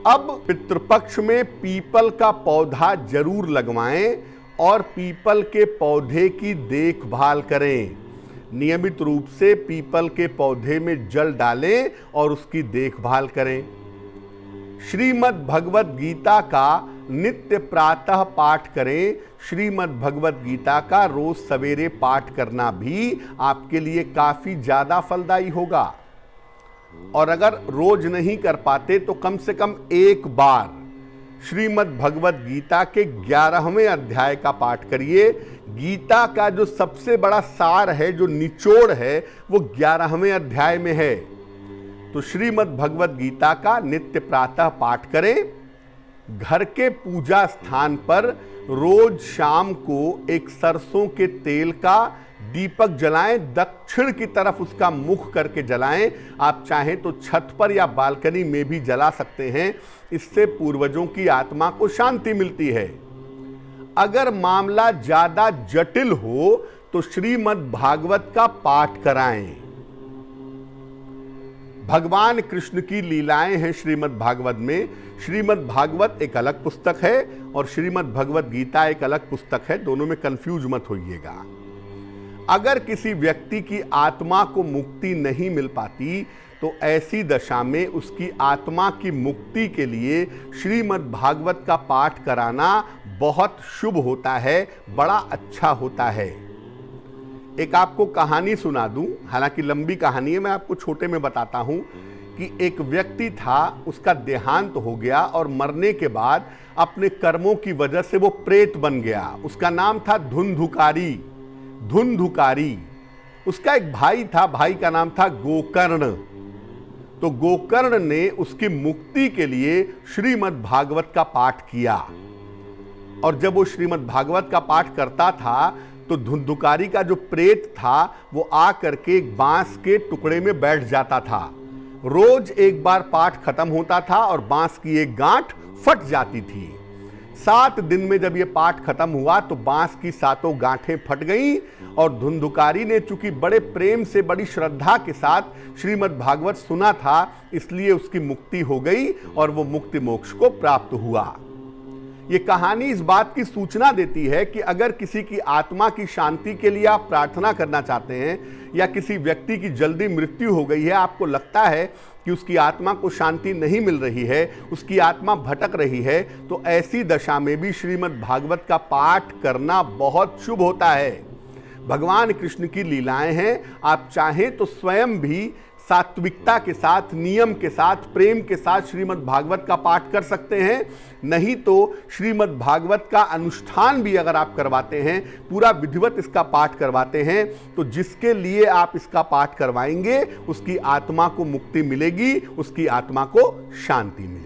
अब पितृपक्ष में पीपल का पौधा जरूर लगवाएं और पीपल के पौधे की देखभाल करें। नियमित रूप से पीपल के पौधे में जल डालें और उसकी देखभाल करें। श्रीमद् भगवत गीता का नित्य प्रातः पाठ करें। श्रीमद् भगवत गीता का रोज सवेरे पाठ करना भी आपके लिए काफी ज्यादा फलदायी होगा। और अगर रोज नहीं कर पाते तो कम से कम एक बार श्रीमद् भगवत गीता के 11वें अध्याय का पाठ करिए। गीता का जो सबसे बड़ा सार है, जो निचोड़ है, वो 11वें अध्याय में है। तो श्रीमद् भगवत गीता का नित्य प्रातः पाठ करें। घर के पूजा स्थान पर रोज शाम को एक सरसों के तेल का दीपक जलाएं। दक्षिण की तरफ उसका मुख करके जलाएं। आप चाहें तो छत पर या बालकनी में भी जला सकते हैं। इससे पूर्वजों की आत्मा को शांति मिलती है। अगर मामला ज्यादा जटिल हो तो श्रीमद् भागवत का पाठ कराएं। भगवान कृष्ण की लीलाएं हैं श्रीमद् भागवत में। श्रीमद् भागवत एक अलग पुस्तक है और श्रीमद् भगवत गीता एक अलग पुस्तक है। दोनों में कंफ्यूज मत होइएगा। अगर किसी व्यक्ति की आत्मा को मुक्ति नहीं मिल पाती तो ऐसी दशा में उसकी आत्मा की मुक्ति के लिए श्रीमद् भागवत का पाठ कराना बहुत शुभ होता है, बड़ा अच्छा होता है। एक आपको कहानी सुना दूं, हालांकि लंबी कहानी है, मैं आपको छोटे में बताता हूं कि एक व्यक्ति था, उसका देहांत हो गया और मरने के बाद अपने कर्मों की वजह से वो प्रेत बन गया। उसका नाम था धुंधुकारी। धुंधुकारी। उसका एक भाई था, भाई का नाम था गोकर्ण। तो गोकर्ण ने उसकी मुक्ति के लिए श्रीमद् भागवत का पाठ किया। और जब वो श्रीमद् भागवत का पाठ करता था तो धुंधुकारी का जो प्रेत था वो आ करके एक बांस के टुकड़े में बैठ जाता था। रोज एक बार पाठ खत्म होता था और बांस की एक गांठ फट जाती थी। 7 दिन में जब ये पाठ खत्म हुआ तो बांस की 7 गांठें फट गईं और धुंधुकारी ने चूंकि बड़े प्रेम से, बड़ी श्रद्धा के साथ श्रीमद् भागवत सुना था, इसलिए उसकी मुक्ति हो गई और वो मुक्ति मोक्ष को प्राप्त हुआ। ये कहानी इस बात की सूचना देती है कि अगर किसी की आत्मा की शांति के लिए आप प्रार्थना करना चाहते हैं या किसी व्यक्ति की जल्दी मृत्यु हो गई है, आपको लगता है कि उसकी आत्मा को शांति नहीं मिल रही है, उसकी आत्मा भटक रही है, तो ऐसी दशा में भी श्रीमद् भागवत का पाठ करना बहुत शुभ होता है। भगवान कृष्ण की लीलाएं हैं। आप चाहें तो स्वयं भी सात्विकता के साथ, नियम के साथ, प्रेम के साथ श्रीमद् भागवत का पाठ कर सकते हैं। नहीं तो श्रीमद् भागवत का अनुष्ठान भी अगर आप करवाते हैं, पूरा विधिवत इसका पाठ करवाते हैं, तो जिसके लिए आप इसका पाठ करवाएंगे उसकी आत्मा को मुक्ति मिलेगी, उसकी आत्मा को शांति मिलेगी।